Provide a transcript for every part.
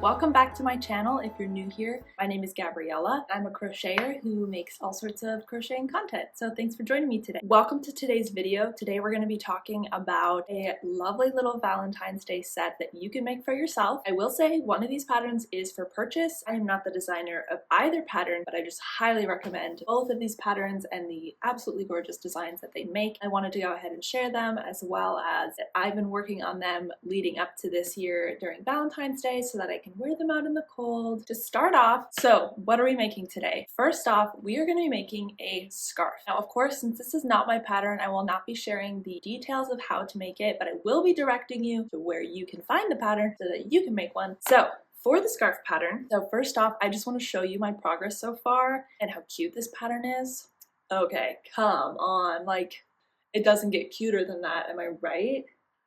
welcome back to my channel. If you're new here, my name is Gabriella. I'm a crocheter who makes all sorts of crocheting content, so thanks for joining me today. Welcome to today's video. Today we're going to be talking about a lovely little Valentine's Day set that you can make for yourself. I will say one of these patterns is for purchase. I am not the designer of either pattern, but I just highly recommend both of these patterns and the absolutely gorgeous designs that they make. I wanted to go ahead and share them, as well as that I've been working on them leading up to this year during Valentine's Day so that I can wear them out in the cold. To start off, so what are we making today? First off, we are going to be making a scarf. Now, of course, since this is not my pattern, I will not be sharing the details of how to make it, but I will be directing you to where you can find the pattern so that you can make one. So for the scarf pattern, so first off, I just want to show you my progress so far and how cute this pattern is. Okay, come on, like it doesn't get cuter than that, am I right?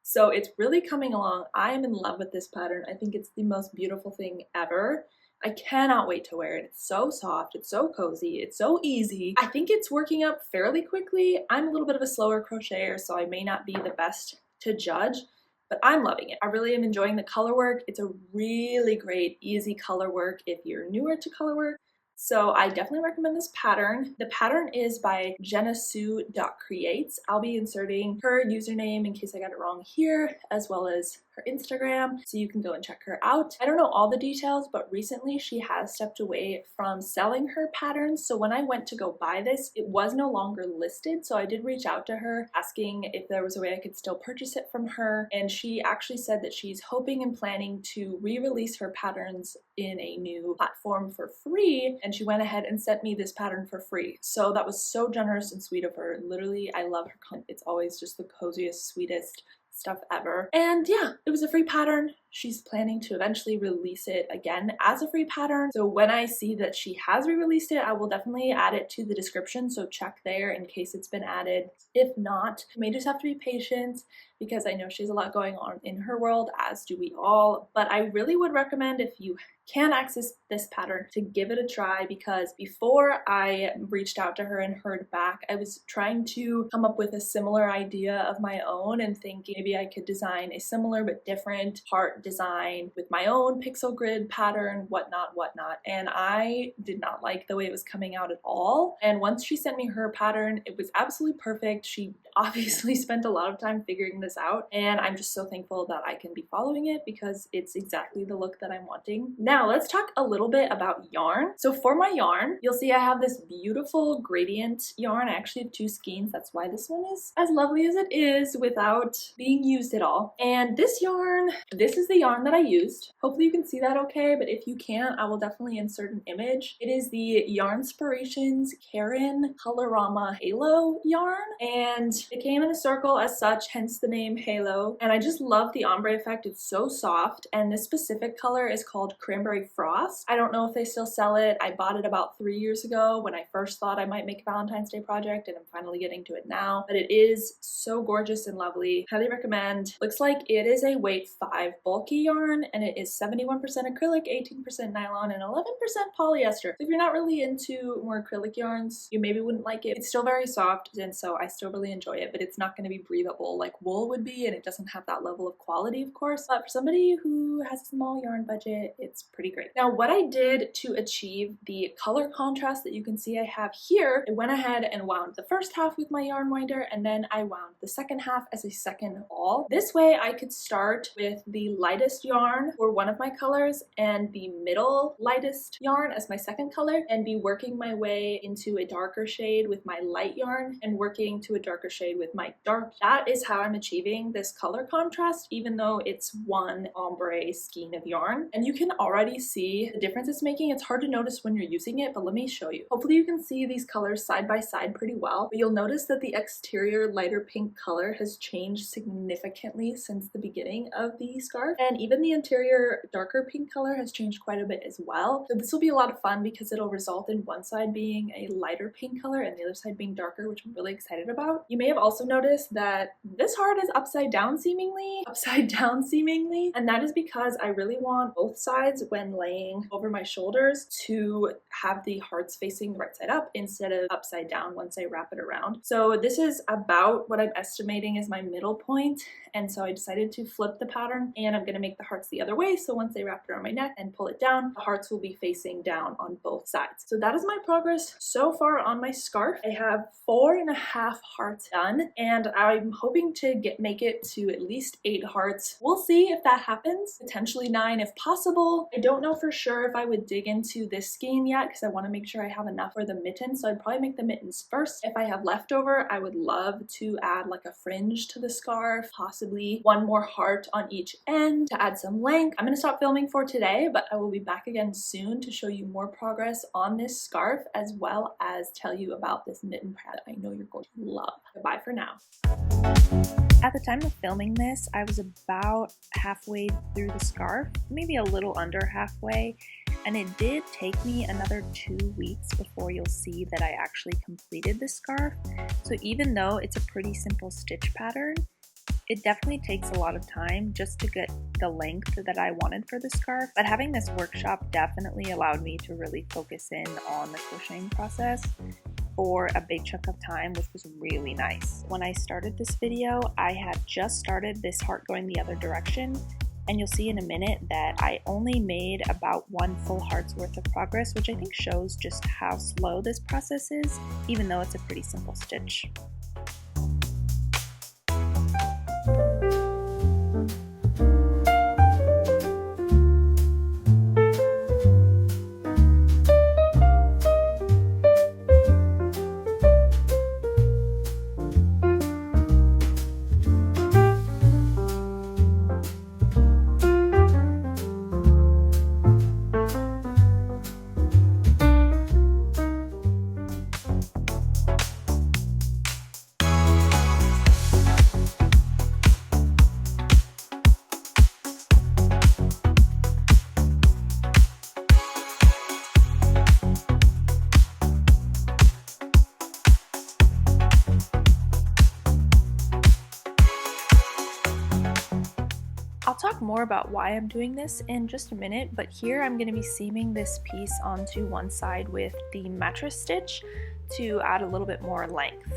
So it's really coming along. I am in love with this pattern. I think it's the most beautiful thing ever. I cannot wait to wear it. It's so soft, it's so cozy, it's so easy. I think it's working up fairly quickly. I'm a little bit of a slower crocheter, so I may not be the best to judge, but I'm loving it. I really am enjoying the color work. It's a really great, easy color work if you're newer to color work. So I definitely recommend this pattern. The pattern is by jenasue.creates. I'll be inserting her username in case I got it wrong here, as well as her Instagram, so you can go and check her out. I don't know all the details, but recently she has stepped away from selling her patterns. So when I went to go buy this, it was no longer listed. So I did reach out to her asking if there was a way I could still purchase it from her. And she actually said that she's hoping and planning to re-release her patterns in a new platform for free. And she went ahead and sent me this pattern for free. So that was so generous and sweet of her. Literally, I love her content. It's always just the coziest, sweetest stuff ever. And yeah, it was a free pattern. She's planning to eventually release it again as a free pattern. So when I see that she has re-released it, I will definitely add it to the description. So check there in case it's been added. If not, you may just have to be patient because I know she has a lot going on in her world, as do we all. But I really would recommend, if you can access this pattern, to give it a try, because before I reached out to her and heard back, I was trying to come up with a similar idea of my own and thinking maybe I could design a similar but different heart design with my own pixel grid pattern, whatnot. And I did not like the way it was coming out at all. And once she sent me her pattern, it was absolutely perfect. She obviously spent a lot of time figuring this out, and I'm just so thankful that I can be following it because it's exactly the look that I'm wanting. Now let's talk a little bit about yarn. So for my yarn, you'll see I have this beautiful gradient yarn. I actually have two skeins. That's why this one is as lovely as it is without being used at all. And this yarn, this is the yarn that I used. Hopefully you can see that okay, but if you can't, I will definitely insert an image. It is the Yarnspirations Karen Colorama Halo yarn, and it came in a circle as such, hence the name Halo. And I just love the ombre effect. It's so soft, and this specific color is called Cranberry Frost. I don't know if they still sell it. I bought it about 3 years ago when I first thought I might make a Valentine's Day project, and I'm finally getting to it now. But it is so gorgeous and lovely. Highly recommend. Looks like it is a weight 5 bulky yarn, and it is 71% acrylic, 18% nylon, and 11% polyester. So if you're not really into more acrylic yarns, you maybe wouldn't like it. It's still very soft, and so I still really enjoy it, but it's not going to be breathable like wool would be, and it doesn't have that level of quality, of course. But for somebody who has a small yarn budget, it's pretty great. Now, what I did to achieve the color contrast that you can see I have here, I went ahead and wound the first half with my yarn winder, and then I wound the second half as a second ball. This way I could start with the lightest yarn for one of my colors and the middle lightest yarn as my second color, and be working my way into a darker shade with my light yarn and working to a darker shade with my dark. That is how I'm achieving this color contrast, even though it's one ombre skein of yarn. And you can already see the difference it's making. It's hard to notice when you're using it, but let me show you. Hopefully you can see these colors side by side pretty well, but you'll notice that the exterior lighter pink color has changed significantly since the beginning of the scarf, and even the interior darker pink color has changed quite a bit as well. So this will be a lot of fun because it'll result in one side being a lighter pink color and the other side being darker, which I'm really excited about. You may have also noticed that this heart is upside down seemingly, and that is because I really want both sides when laying over my shoulders to have the hearts facing the right side up instead of upside down once I wrap it around. So this is about what I'm estimating is my middle point, and so I decided to flip the pattern, and I'm going to make the hearts the other way, so once I wrap it around my neck and pull it down, the hearts will be facing down on both sides. So that is my progress so far on my scarf. I have 4.5 hearts done, and I'm hoping to make it to at least 8 hearts. We'll see if that happens, potentially 9 if possible. I don't know for sure if I would dig into this skein yet because I want to make sure I have enough for the mittens, so I'd probably make the mittens first. If I have leftover, I would love to add like a fringe to the scarf, possibly one more heart on each end to add some length. I'm going to stop filming for today, but I will be back again soon to show you more progress on this scarf, as well as tell you about this mitten pad I know you're going to love. Goodbye for now. At the time of filming this, I was about halfway through the scarf, maybe a little under halfway, and it did take me another 2 weeks before you'll see that I actually completed the scarf. So even though it's a pretty simple stitch pattern, it definitely takes a lot of time just to get the length that I wanted for the scarf, but having this workshop definitely allowed me to really focus in on the crocheting process for a big chunk of time, which was really nice. When I started this video, I had just started this heart going the other direction, and you'll see in a minute that I only made about 1 full heart's worth of progress, which I think shows just how slow this process is, even though it's a pretty simple stitch. I'll talk more about why I'm doing this in just a minute, but here I'm going to be seaming this piece onto one side with the mattress stitch to add a little bit more length.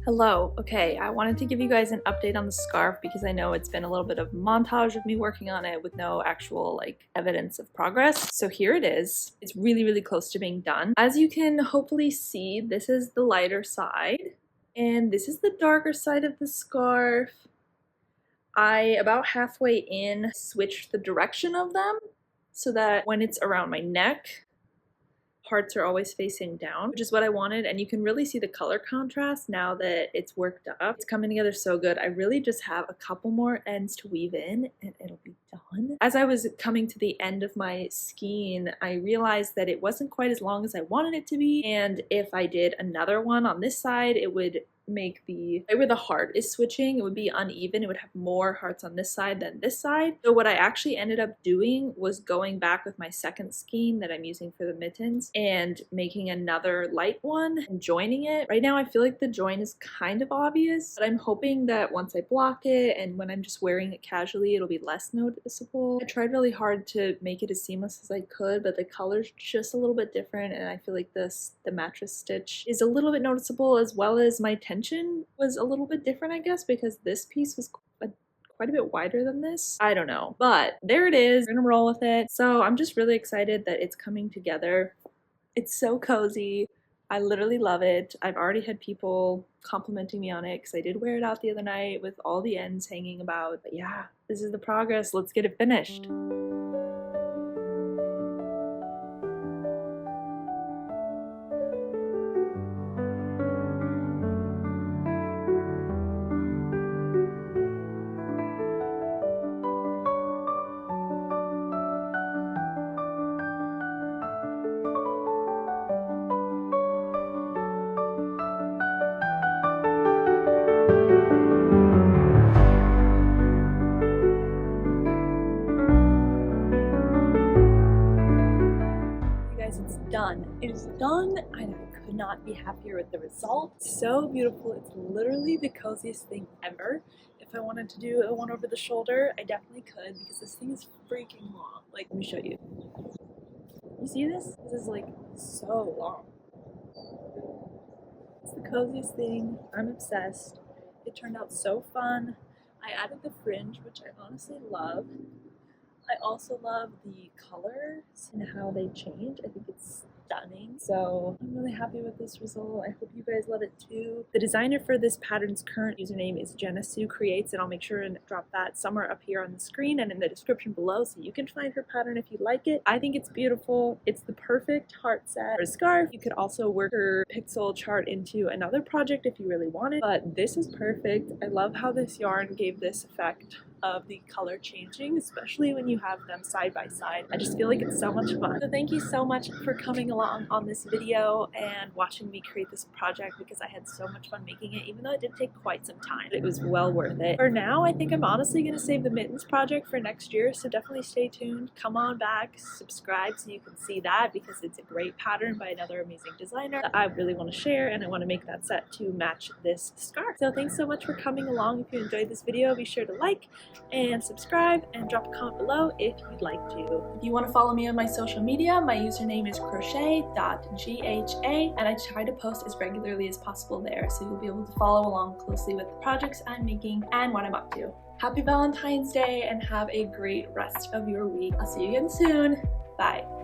Hello. Okay, I wanted to give you guys an update on the scarf because I know it's been a little bit of montage of me working on it with no actual evidence of progress. So here it is. It's really, really close to being done. As you can hopefully see, this is the lighter side and this is the darker side of the scarf. I, about halfway in, switched the direction of them so that when it's around my neck, hearts are always facing down, which is what I wanted, and you can really see the color contrast now that it's worked up. It's coming together so good. I really just have a couple more ends to weave in and it'll be done. As I was coming to the end of my skein, I realized that it wasn't quite as long as I wanted it to be, and if I did another one on this side, it would make the right where the heart is switching, it would be uneven. It would have more hearts on this side than this side. So what I actually ended up doing was going back with my second skein that I'm using for the mittens and making another light one and joining it. Right now I feel like the join is kind of obvious, but I'm hoping that once I block it and when I'm just wearing it casually, it'll be less noticeable. I tried really hard to make it as seamless as I could, but the color's just a little bit different, and I feel like the mattress stitch is a little bit noticeable, as well as my tension was a little bit different, I guess, because this piece was quite a bit wider than this. I don't know, but there it is. We're gonna roll with it. So I'm just really excited that it's coming together. It's so cozy. I literally love it. I've already had people complimenting me on it because I did wear it out the other night with all the ends hanging about. But yeah, this is the progress. Let's get it finished. almost done and I could not be happier with the result. So beautiful. It's literally the coziest thing ever. If I wanted to do a one over the shoulder, I definitely could because this thing is freaking long. Like, let me show you. You see this? This is like so long. It's the coziest thing. I'm obsessed. It turned out so fun. I added the fringe, which I honestly love. I also love the colors and how they change. I think it's stunning. So I'm really happy with this result. I hope you guys love it too. The designer for this pattern's current username is Jenna Sue Creates, and I'll make sure and drop that somewhere up here on the screen and in the description below so you can find her pattern if you like it. I think it's beautiful. It's the perfect heart set for a scarf. You could also work her pixel chart into another project if you really wanted, but this is perfect. I love how this yarn gave this effect of the color changing, especially when you have them side by side. I just feel like it's so much fun. So thank you so much for coming along on this video and watching me create this project, because I had so much fun making it, even though it did take quite some time. It was well worth it. For now, I think I'm honestly going to save the mittens project for next year, so definitely stay tuned. Come on back, subscribe so you can see that, because it's a great pattern by another amazing designer that I really want to share, and I want to make that set to match this scarf. So thanks so much for coming along. If you enjoyed this video, be sure to like and subscribe and drop a comment below if you'd like to. If you want to follow me on my social media, my username is crochet.gha, and I try to post as regularly as possible there, so you'll be able to follow along closely with the projects I'm making and what I'm up to. Happy Valentine's Day and have a great rest of your week. I'll see you again soon. Bye.